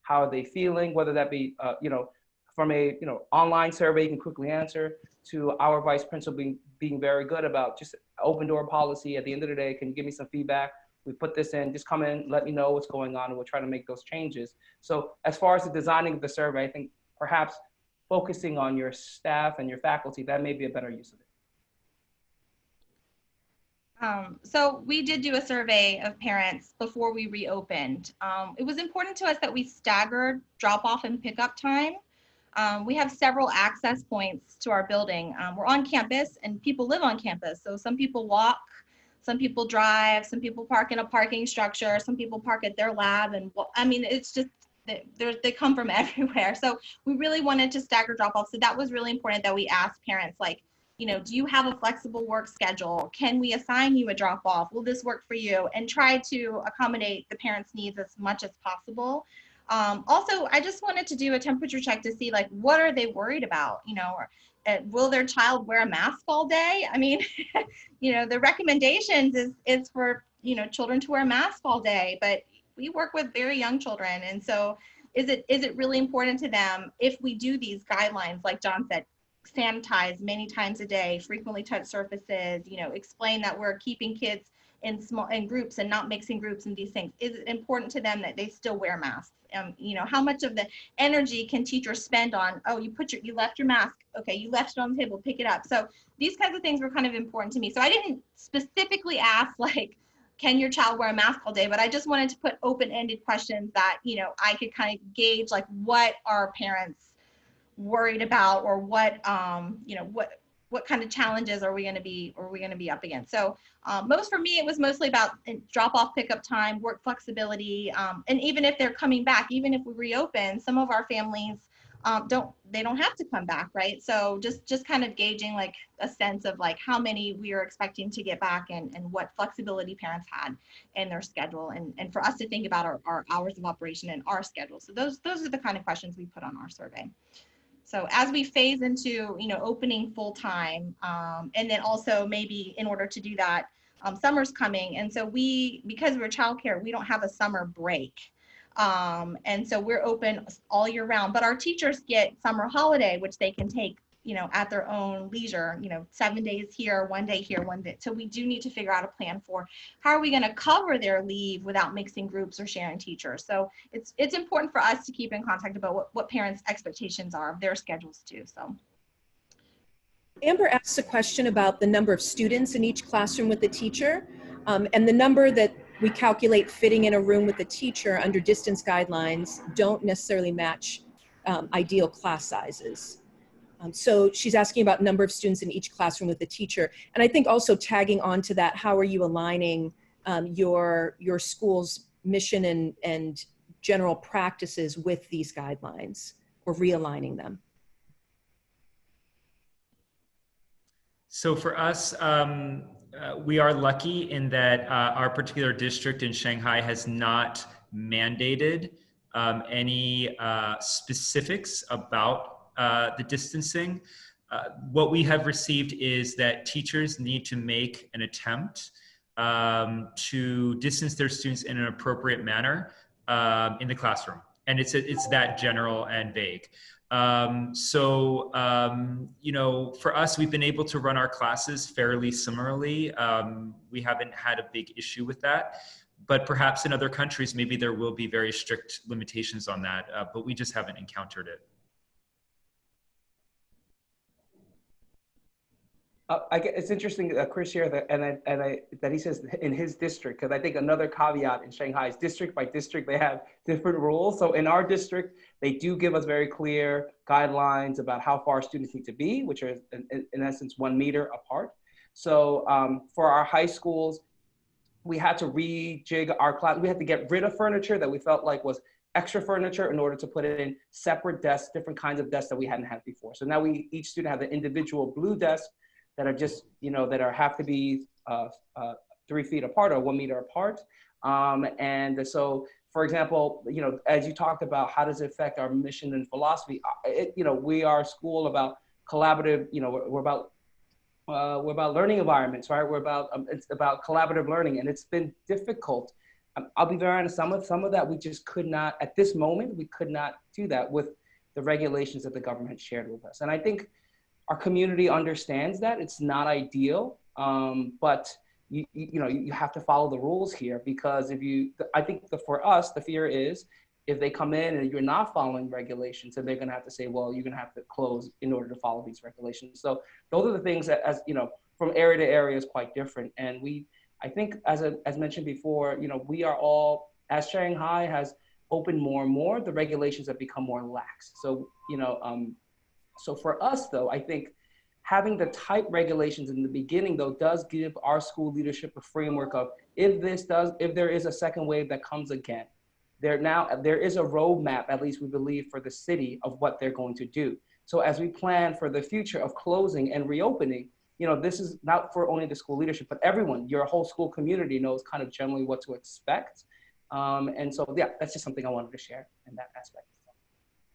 How are they feeling? Whether that be, from a, online survey you can quickly answer, to our vice principal being very good about just open door policy. At the end of the day, can you give me some feedback? We put this in, just come in, let me know what's going on, and we'll try to make those changes. So as far as the designing of the survey, I think perhaps focusing on your staff and your faculty, that may be a better use of it. So we did do a survey of parents before we reopened. It was important to us that we staggered drop-off and pickup time. We have several access points to our building. We're on campus and people live on campus. So some people walk, some people drive, some people park in a parking structure, some people park at their lab. And I mean, it's just, they come from everywhere. So we really wanted to stagger drop-off. So that was really important that we asked parents, like, do you have a flexible work schedule? Can we assign you a drop-off? Will this work for you? And try to accommodate the parents' needs as much as possible. Also, I just wanted to do a temperature check to see, like, what are they worried about? Will their child wear a mask all day? I mean, the recommendations is for, children to wear a mask all day, but we work with very young children. And so is it really important to them if we do these guidelines, like John said, sanitize many times a day, frequently touch surfaces, explain that we're keeping kids in groups and not mixing groups and these things? Is it important to them that they still wear masks? How much of the energy can teachers spend on, oh, you left your mask, okay, you left it on the table, pick it up. So these kinds of things were kind of important to me. So I didn't specifically ask, like, can your child wear a mask all day? But I just wanted to put open-ended questions that, I could kind of gauge, like, what are parents worried about, or what kind of challenges are we going to be up against? So for me, it was mostly about drop off pickup time, work flexibility, and even if they're coming back, even if we reopen, some of our families don't have to come back, right? So just kind of gauging, like, a sense of, like, how many we are expecting to get back, and what flexibility parents had in their schedule, and for us to think about our hours of operation and our schedule. So those are the kind of questions we put on our survey. So as we phase into, opening full time, and then also maybe in order to do that, summer's coming. And so because we're childcare, we don't have a summer break. And so we're open all year round, but our teachers get summer holiday, which they can take, at their own leisure, 7 days here, 1 day here, 1 day. So we do need to figure out a plan for how are we going to cover their leave without mixing groups or sharing teachers. So it's important for us to keep in contact about what parents' expectations are of their schedules too. So Amber asks a question about the number of students in each classroom with the teacher, and the number that we calculate fitting in a room with the teacher under distance guidelines don't necessarily match ideal class sizes. So she's asking about number of students in each classroom with the teacher. And I think also tagging on to that, how are you aligning your school's mission and general practices with these guidelines, or realigning them? So for us, we are lucky in that our particular district in Shanghai has not mandated any specifics about the distancing. What we have received is that teachers need to make an attempt to distance their students in an appropriate manner in the classroom. And it's that general and vague. For us, we've been able to run our classes fairly similarly. We haven't had a big issue with that, but perhaps in other countries, maybe there will be very strict limitations on that, but we just haven't encountered it. It's interesting, Chris, here that he says in his district, because I think another caveat in Shanghai is district by district, they have different rules. So in our district, they do give us very clear guidelines about how far students need to be, which are in essence 1 meter apart. So for our high schools, we had to rejig our class. We had to get rid of furniture that we felt like was extra furniture in order to put in separate desks, different kinds of desks that we hadn't had before. So now each student has an individual blue desk that are just, have to be 3 feet apart or 1 meter apart. And so, for example, as you talked about, how does it affect our mission and philosophy? We are a school about collaborative, we're about we're about learning environments, right? We're about, it's about collaborative learning, and it's been difficult. I'll be very honest, some of that we just could not, at this moment, we could not do that with the regulations that the government shared with us. And I think our community understands that it's not ideal, but you have to follow the rules here, because I think for us, the fear is if they come in and you're not following regulations, then they're going to have to say, well, you're going to have to close in order to follow these regulations. So those are the things that, as you know, from area to area is quite different. And I think as mentioned before, we are all, as Shanghai has opened more and more, the regulations have become more lax. So, so for us though, I think having the tight regulations in the beginning though does give our school leadership a framework of if there is a second wave that comes again, there is a roadmap, at least we believe, for the city of what they're going to do. So as we plan for the future of closing and reopening, this is not for only the school leadership, but everyone, your whole school community knows kind of generally what to expect. And so, yeah, that's just something I wanted to share in that aspect.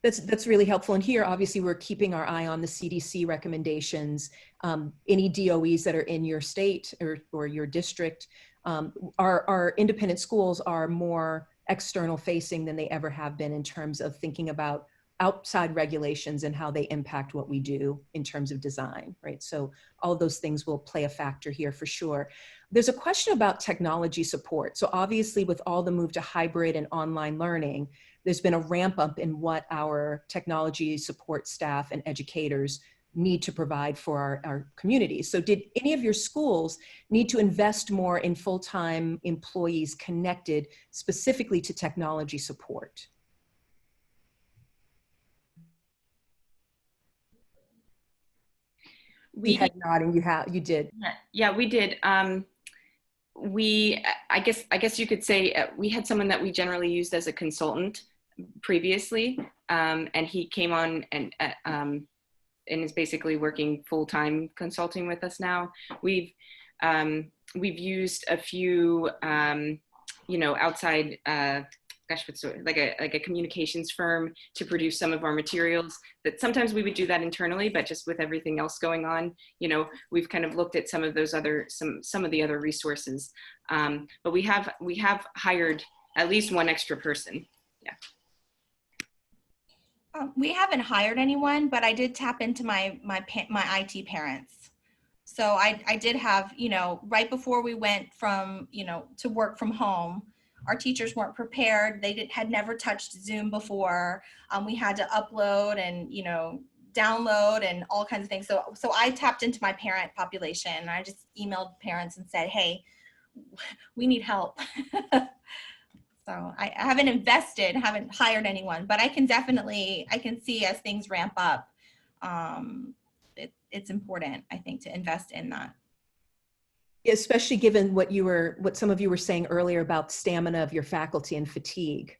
That's really helpful. And here, obviously, we're keeping our eye on the CDC recommendations. Any DOEs that are in your state or your district, our independent schools are more external facing than they ever have been in terms of thinking about outside regulations and how they impact what we do in terms of design, right? So all of those things will play a factor here for sure. There's a question about technology support. So obviously with all the move to hybrid and online learning, there's been a ramp up in what our technology support staff and educators need to provide for our communities. So did any of your schools need to invest more in full-time employees connected specifically to technology support? We had nodding. You did. Yeah, we did. I guess you could say we had someone that we generally used as a consultant previously, and he came on and is basically working full-time consulting with us now. We've used a few outside like a communications firm to produce some of our materials. That sometimes we would do that internally, but just with everything else going on, we've kind of looked at some of those some of the other resources. But we have hired at least one extra person. Yeah. We haven't hired anyone, but I did tap into my IT parents. So I did have, right before we went from, to work from home, our teachers weren't prepared. They had never touched Zoom before. We had to upload and, download and all kinds of things. So I tapped into my parent population. And I just emailed parents and said, hey, we need help. So I haven't haven't hired anyone, but I can see as things ramp up, it's important, I think, to invest in that. Especially given what some of you were saying earlier about stamina of your faculty and fatigue,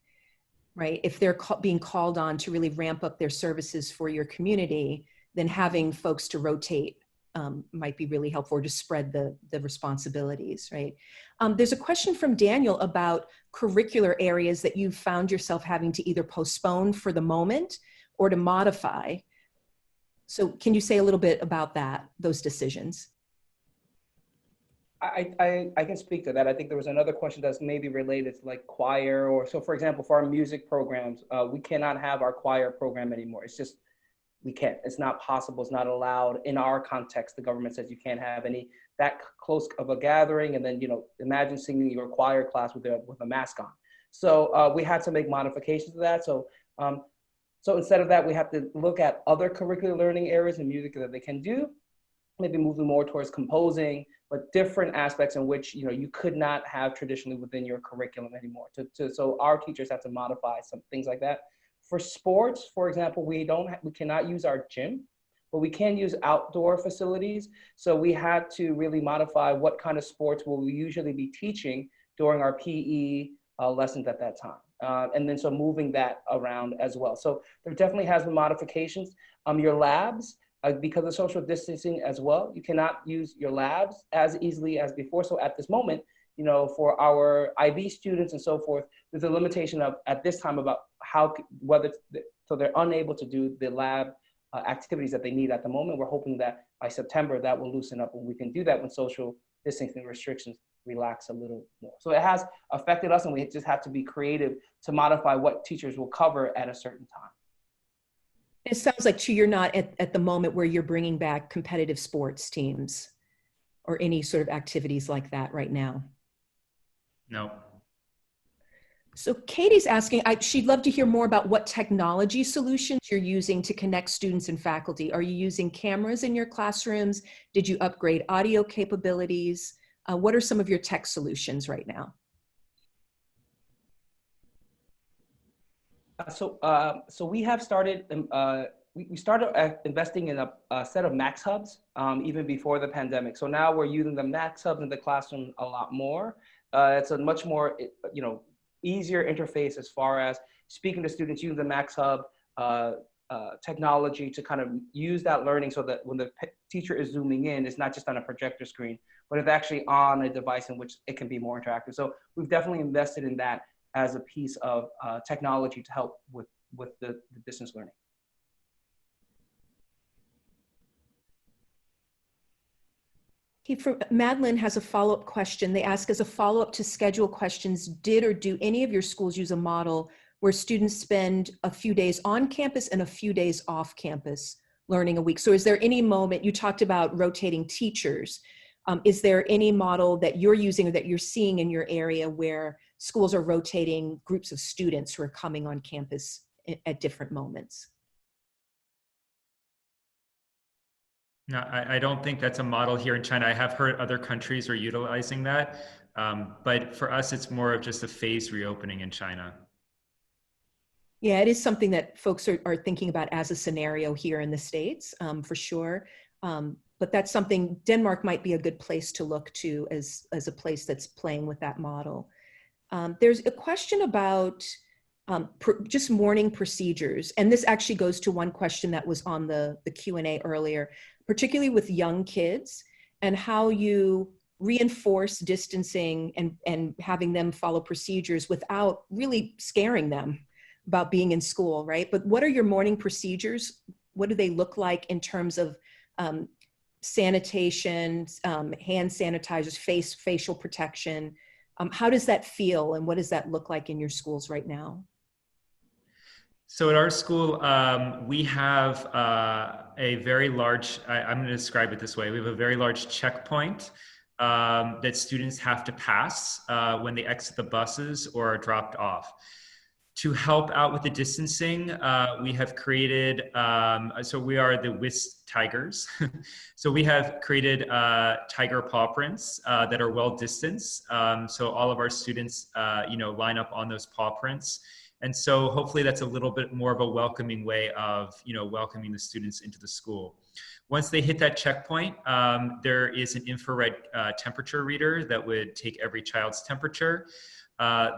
right? If they're being called on to really ramp up their services for your community, then having folks to rotate might be really helpful, or to spread the responsibilities, right? There's a question from Daniel about curricular areas that you've found yourself having to either postpone for the moment or to modify. So can you say a little bit about those decisions? I can speak to that. I think there was another question that's maybe related to like choir, or so for example, for our music programs, we cannot have our choir program anymore. It's just, we can't, it's not possible, it's not allowed in our context. The government says you can't have that close of a gathering, and then, imagine singing your choir class with a mask on. So we had to make modifications to that. So instead of that, we have to look at other curricular learning areas in music that they can do, maybe moving more towards composing, but different aspects in which you could not have traditionally within your curriculum anymore. So our teachers have to modify some things like that. For sports, for example, we cannot use our gym, but we can use outdoor facilities. So we had to really modify what kind of sports will we usually be teaching during our PE lessons at that time. And then so moving that around as well. So there definitely has been modifications. Your labs, because of social distancing as well, you cannot use your labs as easily as before. So at this moment, for our IB students and so forth, there's a limitation at this time about so they're unable to do the lab activities that they need at the moment. We're hoping that by September that will loosen up, and we can do that when social distancing restrictions relax a little more. So it has affected us, and we just have to be creative to modify what teachers will cover at a certain time. It sounds like, too, you're not at the moment where you're bringing back competitive sports teams or any sort of activities like that right now. No. So Katie's asking, she'd love to hear more about what technology solutions you're using to connect students and faculty. Are you using cameras in your classrooms? Did you upgrade audio capabilities? What are some of your tech solutions right now? So we have started, we started investing in a set of Max Hubs even before the pandemic. So now we're using the Max Hubs in the classroom a lot more. It's a much more, easier interface as far as speaking to students using the Max Hub technology to kind of use that learning so that when the teacher is zooming in, it's not just on a projector screen, but it's actually on a device in which it can be more interactive. So we've definitely invested in that as a piece of technology to help with the distance learning. Madeline has a follow-up question. They ask, as a follow-up to schedule questions, did or do any of your schools use a model where students spend a few days on campus and a few days off campus learning a week? So is there any moment, you talked about rotating teachers, is there any model that you're using or that you're seeing in your area where schools are rotating groups of students who are coming on campus at different moments? No, I don't think that's a model here in China. I have heard other countries are utilizing that, but for us, it's more of just a phased reopening in China. Yeah, it is something that folks are thinking about as a scenario here in the States, for sure. But that's something Denmark might be a good place to look to as a place that's playing with that model. There's a question about just morning procedures. And this actually goes to one question that was on the Q&A earlier, particularly with young kids and how you reinforce distancing and having them follow procedures without really scaring them about being in school, right? But what are your morning procedures? What do they look like in terms of sanitation, hand sanitizers, facial protection? How does that feel and what does that look like in your schools right now? So at our school, we have a very large, I'm going to describe it this way. We have a very large checkpoint that students have to pass when they exit the buses or are dropped off. To help out with the distancing, we have created, so we are the WIS Tigers. So we have created tiger paw prints that are well distanced. So all of our students, line up on those paw prints. And so hopefully that's a little bit more of a welcoming way of, welcoming the students into the school. Once they hit that checkpoint, there is an infrared temperature reader that would take every child's temperature.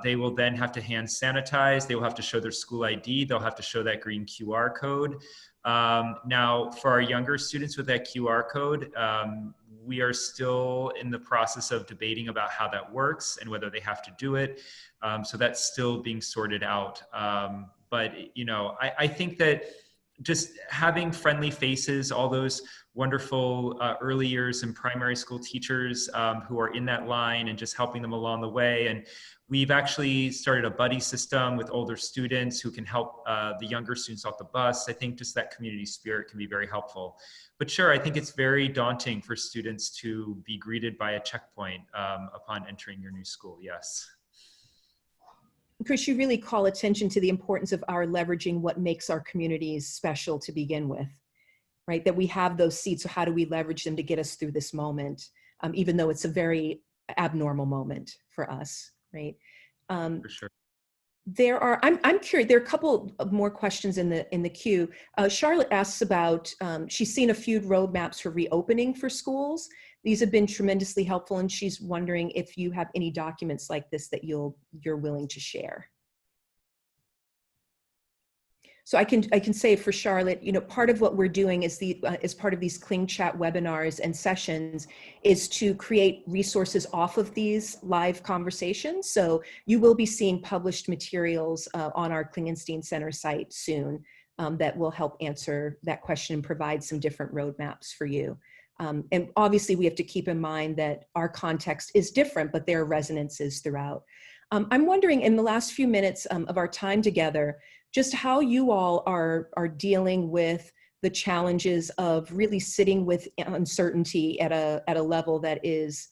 They will then have to hand sanitize. They will have to show their school ID. They'll have to show that green QR code. Now, for our younger students with that QR code, we are still in the process of debating about how that works and whether they have to do it. So that's still being sorted out. But, I think that just having friendly faces, all those wonderful early years and primary school teachers who are in that line and just helping them along the way. And we've actually started a buddy system with older students who can help the younger students off the bus. I think just that community spirit can be very helpful. But sure, I think it's very daunting for students to be greeted by a checkpoint upon entering your new school, yes. Chris, you really call attention to the importance of our leveraging what makes our communities special to begin with, right? That we have those seats, so how do we leverage them to get us through this moment, even though it's a very abnormal moment for us, right? For sure. I'm curious, there are a couple of more questions in the queue. Charlotte asks about, she's seen a few roadmaps for reopening for schools. These have been tremendously helpful, and she's wondering if you have any documents like this that you're willing to share. So I can say for Charlotte, part of what we're doing is as part of these Kling Chat webinars and sessions is to create resources off of these live conversations. So you will be seeing published materials on our Klingenstein Center site soon that will help answer that question and provide some different roadmaps for you. And obviously we have to keep in mind that our context is different, but there are resonances throughout. I'm wondering, in the last few minutes of our time together, just how you all are dealing with the challenges of really sitting with uncertainty at a level that is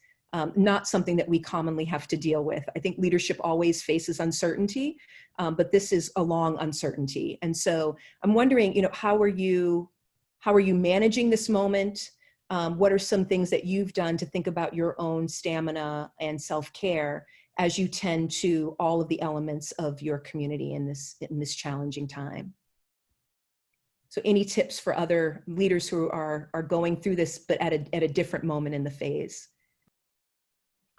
not something that we commonly have to deal with. I think leadership always faces uncertainty, but this is a long uncertainty. And so I'm wondering, how are you managing this moment? What are some things that you've done to think about your own stamina and self-care as you tend to all of the elements of your community in this challenging time? So any tips for other leaders who are going through this, but at a different moment in the phase?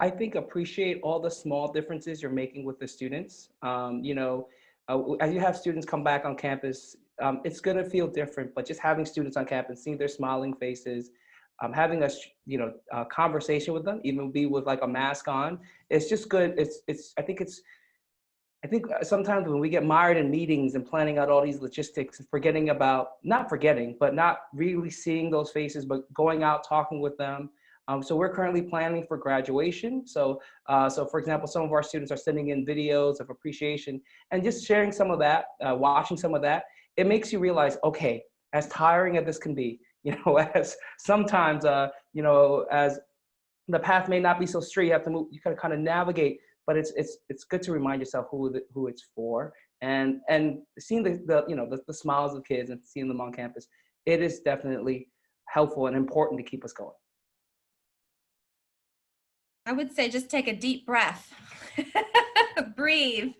I think appreciate all the small differences you're making with the students. As you have students come back on campus, it's gonna feel different, but just having students on campus, seeing their smiling faces, having a conversation with them, even be with like a mask on, it's just good. I think sometimes when we get mired in meetings and planning out all these logistics, not really seeing those faces, but going out, talking with them. So we're currently planning for graduation. So for example, some of our students are sending in videos of appreciation and just sharing some of that, watching some of that. It makes you realize, okay, as tiring as this can be, as sometimes, as the path may not be so straight, you have to move, you gotta kind of navigate, but it's good to remind yourself who it's for, and seeing the smiles of kids and seeing them on campus, it is definitely helpful and important to keep us going. I would say just take a deep breath, breathe.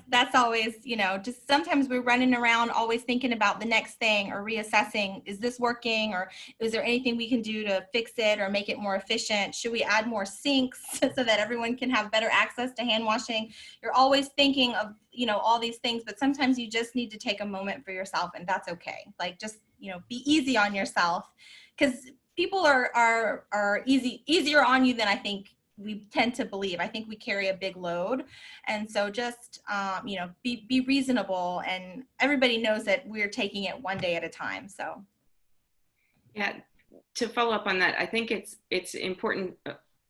That's always, just sometimes we're running around always thinking about the next thing or reassessing, is this working, or is there anything we can do to fix it or make it more efficient? Should we add more sinks so that everyone can have better access to hand washing? You're always thinking of, all these things, but sometimes you just need to take a moment for yourself, and that's okay. Like, just, be easy on yourself, because people are easier on you than I think we tend to believe. I think we carry a big load. And so just, be reasonable, and everybody knows that we're taking it one day at a time. So. Yeah, to follow up on that, I think it's important,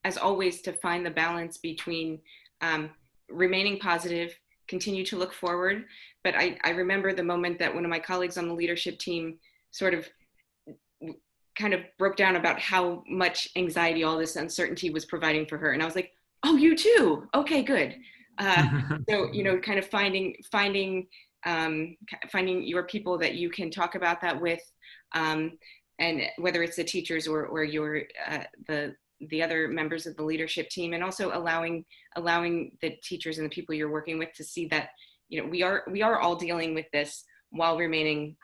as always, to find the balance between remaining positive, continue to look forward. But I remember the moment that one of my colleagues on the leadership team sort of kind of broke down about how much anxiety all this uncertainty was providing for her. And I was like, oh, you too? Okay, good. So, kind of finding your people that you can talk about that with, and whether it's the teachers or your, the other members of the leadership team, and also allowing the teachers and the people you're working with to see that, we are all dealing with this while remaining,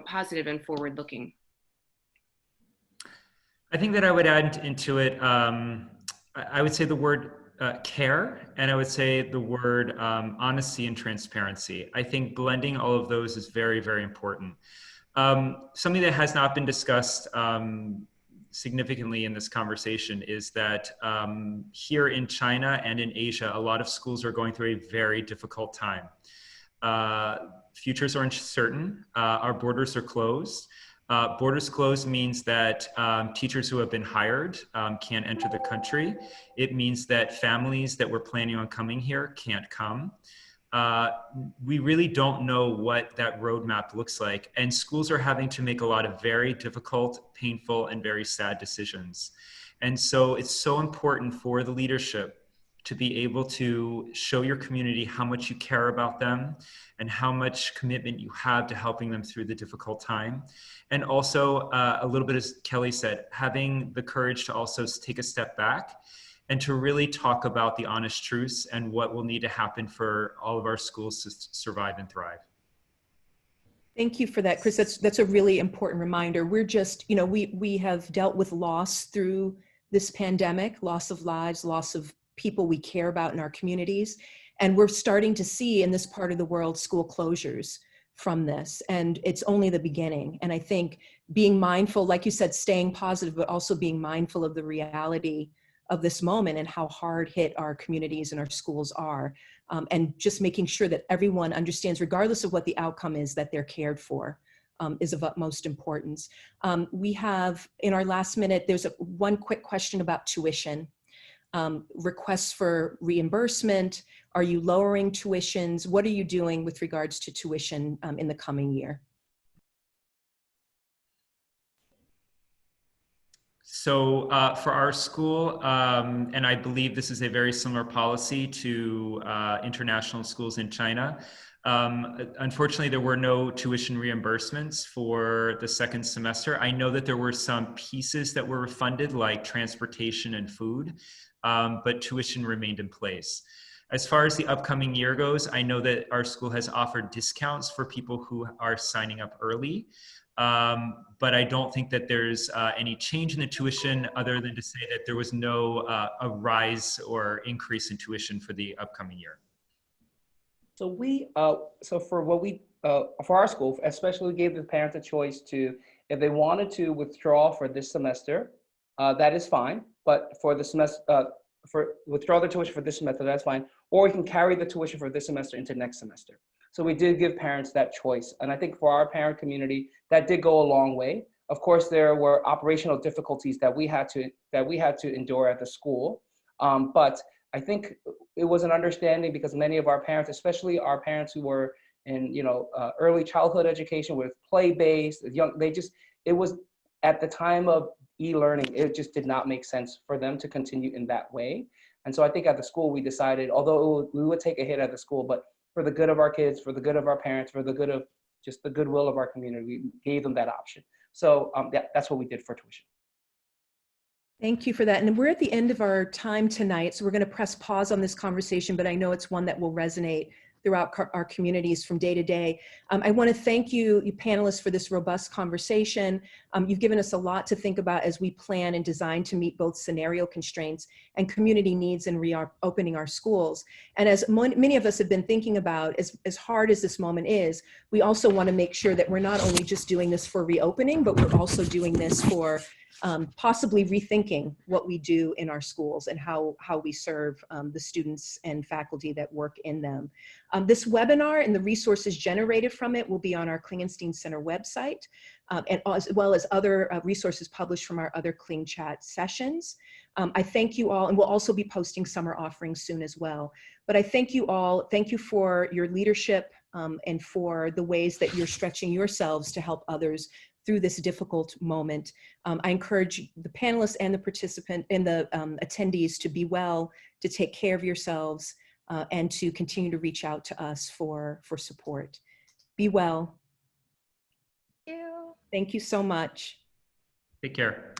positive and forward looking. I think that I would add into it, I would say the word care, and I would say the word honesty and transparency. I think blending all of those is very, very important. Something that has not been discussed significantly in this conversation is that here in China and in Asia, a lot of schools are going through a very difficult time. Futures are uncertain, our borders are closed. Borders closed means that teachers who have been hired can't enter the country. It means that families that were planning on coming here can't come. We really don't know what that roadmap looks like, and schools are having to make a lot of very difficult, painful, and very sad decisions. And so it's so important for the leadership to be able to show your community how much you care about them and how much commitment you have to helping them through the difficult time. And also, a little bit, as Kelly said, having the courage to also take a step back and to really talk about the honest truths and what will need to happen for all of our schools to survive and thrive. Thank you for that, Chris. That's a really important reminder. We're just, we have dealt with loss through this pandemic, loss of lives, loss of people we care about in our communities. And we're starting to see in this part of the world school closures from this. And it's only the beginning. And I think being mindful, like you said, staying positive, but also being mindful of the reality of this moment and how hard hit our communities and our schools are. And just making sure that everyone understands, regardless of what the outcome is, that they're cared for is of utmost importance. We have, in our last minute, there's one quick question about tuition. Requests for reimbursement. Are you lowering tuitions? What are you doing with regards to tuition in the coming year? So for our school, and I believe this is a very similar policy to international schools in China, unfortunately, there were no tuition reimbursements for the second semester. I know that there were some pieces that were refunded, like transportation and food, but tuition remained in place. As far as the upcoming year goes, I know that our school has offered discounts for people who are signing up early. But I don't think that there's any change in the tuition other than to say that there was no a rise or increase in tuition for the upcoming year. So we, so for what we, for our school, especially, we gave the parents a choice to, if they wanted to withdraw for this semester, that is fine. But for the semester, for withdraw the tuition for this semester, that's fine. Or we can carry the tuition for this semester into next semester. So we did give parents that choice. And I think for our parent community, that did go a long way. Of course, there were operational difficulties that we had to endure at the school. But I think it was an understanding, because many of our parents, especially our parents who were in, early childhood education with play-based, it was at the time of e-learning, it just did not make sense for them to continue in that way. And so I think at the school, we decided, although we would take a hit at the school, but for the good of our kids, for the good of our parents, for the good of just the goodwill of our community, we gave them that option. So yeah, that's what we did for tuition. Thank you for that. And we're at the end of our time tonight, so we're going to press pause on this conversation, but I know it's one that will resonate throughout our communities from day to day. I want to thank you panelists, for this robust conversation. You've given us a lot to think about as we plan and design to meet both scenario constraints and community needs in reopening our schools. And as many of us have been thinking about, as hard as this moment is, we also want to make sure that we're not only just doing this for reopening, but we're also doing this for possibly rethinking what we do in our schools and how we serve the students and faculty that work in them. This webinar and the resources generated from it will be on our Klingenstein Center website, and as well as other resources published from our other Kling Chat sessions. I thank you all, and we'll also be posting summer offerings soon as well. But I thank you all. Thank you for your leadership and for the ways that you're stretching yourselves to help others through this difficult moment. I encourage the panelists and the participant and the attendees to be well, to take care of yourselves, and to continue to reach out to us for support. Be well. Thank you. Thank you so much. Take care.